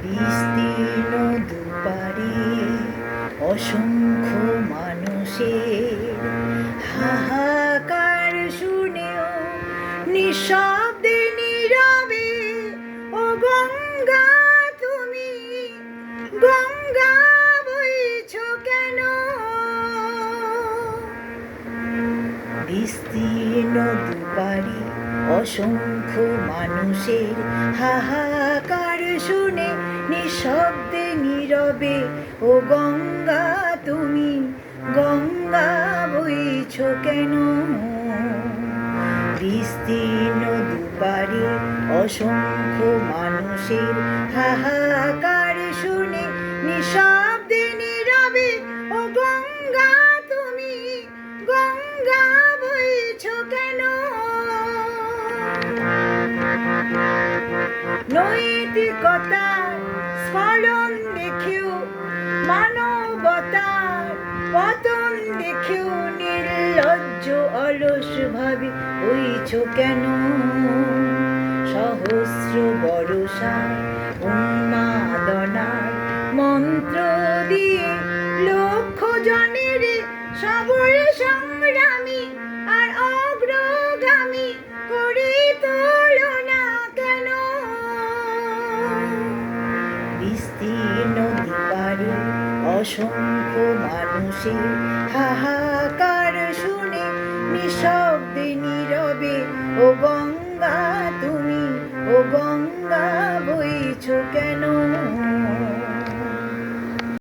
বিস্তীর্ণ দুপারে অসংখ্য মানুষের হাহাকার শুনেও নিঃশব্দে নীরবে ও গঙ্গা তুমি গঙ্গা বইছো কেন? বিস্তীর্ণ দুপারে অসংখ্য মানুষের হাহাকার শুনে নিঃশব্দে নীরবে ও গঙ্গা তুমি গঙ্গা বইছো কেন? বিস্তীর্ণ দুপারে অসংখ্য মানুষের হাহাকার শুনে নিঃশব্দে নীরবে ও গঙ্গা তুমি গঙ্গা বইছো কেন? নৈতিকতার স্খলন দেখেও মানবতার পতন দেখেও নির্লজ্জ অলস ভাবে হইছো কেন? সহস্র বর্ষায় উন্মাদনার মন্ত্র দিয়ে লক্ষ জনের সবল সংগ্রামী আর অগ্রগামী করে তোলো না কেন? বিস্তীর্ণ দুপারে অসংখ্য মানুষের হাহাকার শুনে নিঃশব্দে নীরবে ও গঙ্গা তুমি ও গঙ্গা বইছো কেন?